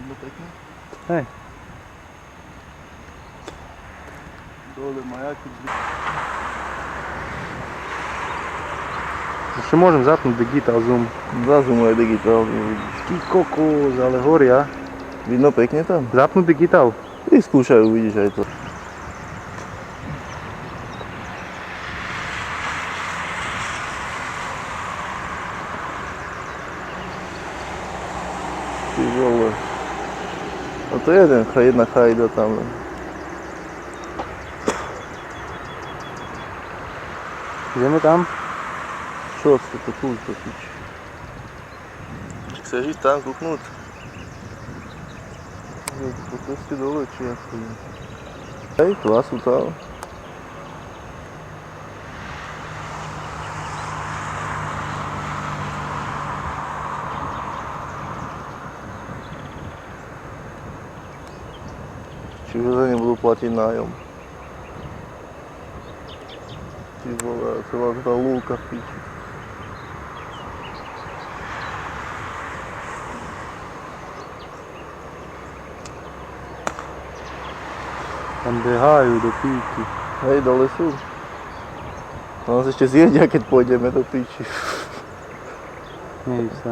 Vidno pekne? Hej. Dole majaky. Ešte môžem zapnúť digital zoom. Zazumuje digitálne, vidíš. Ty kokos, ale horia. Vidno pekne tam? Zapnúť digital. Vyskúšajú, vidíš aj to. Ty vole. A to je jedna chajda tam. Ideme tam? Čo ste to tu pič? Chceš ísť tam kúknúť? Po ceste dole, či ja chodím. Hej, tu sú tam. Čiže za ne budú platiť nájom. Ty vole, celá tá lúka v piči. Tam behajú do píky. Hej, dole sú. No nás ešte zjedia, keď pôjdeme do piči. Nejí sa.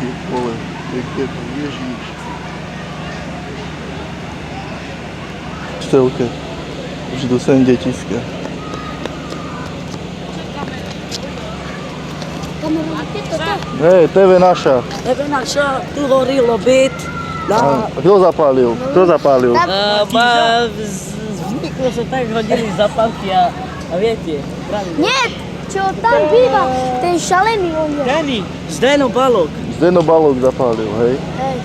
Ty vole, kde to Ježíš. Štelke. Už tu sem detiska. Hej, TV naša. TV naša, tu horilo byt. A kto zapálil? Kto zapálil? Zvyklo sa tak hodili zapálky a viete, pravильно. Nie, čo tam býva, ten šalený on je. Zdeno Balog. Zdeno Balog zapálil, hej? Hej.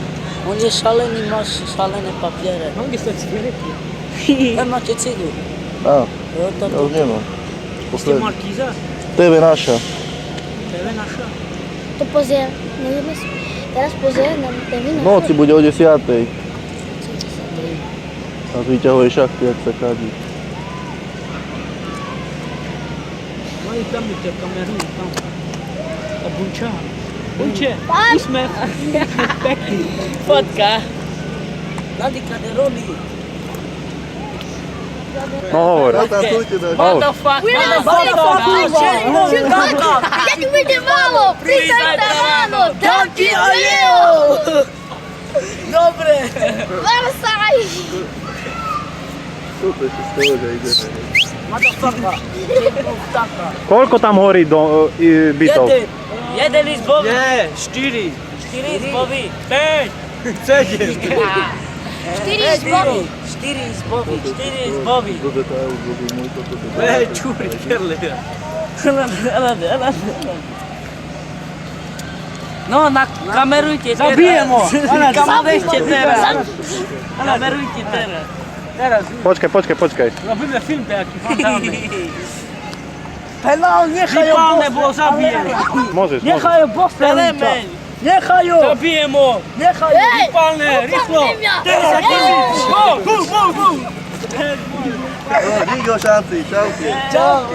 On je šalený, máš šalené papiere. Mnogi su cigareti. Máte cigu. Á, Jo, ja toto. už nemám. Ste Posledný. Markiza? TV naša. TV naša? To pozrie, neviem si. Teraz pozrie na TV V noci bude o 10. A vyťahuje šachty, jak sa kadí. Mali tam te kameru, tam. A Bunča. Bunče, Tam. úsmev. Pekný. Fotka. Nadi kada roli. No hovor. Tam sujte da. What the fuck? Ja ti bude malo, prísajte ráno, dám ti oleo. Dobre. Versaj. Toto ešte z toho, že ideme. Motherfucker. Koľko tam horí bytov? Jeden iz Bovi. Nie, 4. 4 iz Bovi. 5. 7. 4 z Bobi. 4 iz Bovi. 4 iz Bovi. Do detailu zrobil môj toto. Čuri, kerle. No, kamerujte teraz. Zabijemo. Kamerujte teraz. Kamerujte teraz. Teraz Počkaj. robíme film nejaký fantálny. Pelal, nechaj ho Vypálne bolo, zabijeme. Môžeš. Nechaj ho postaviť. Nechaj ho. Zabijemo. Nechaj ho. Vypálne, rýchlo. Teraz sa Go. No, dík o šanci, čaute. Čau.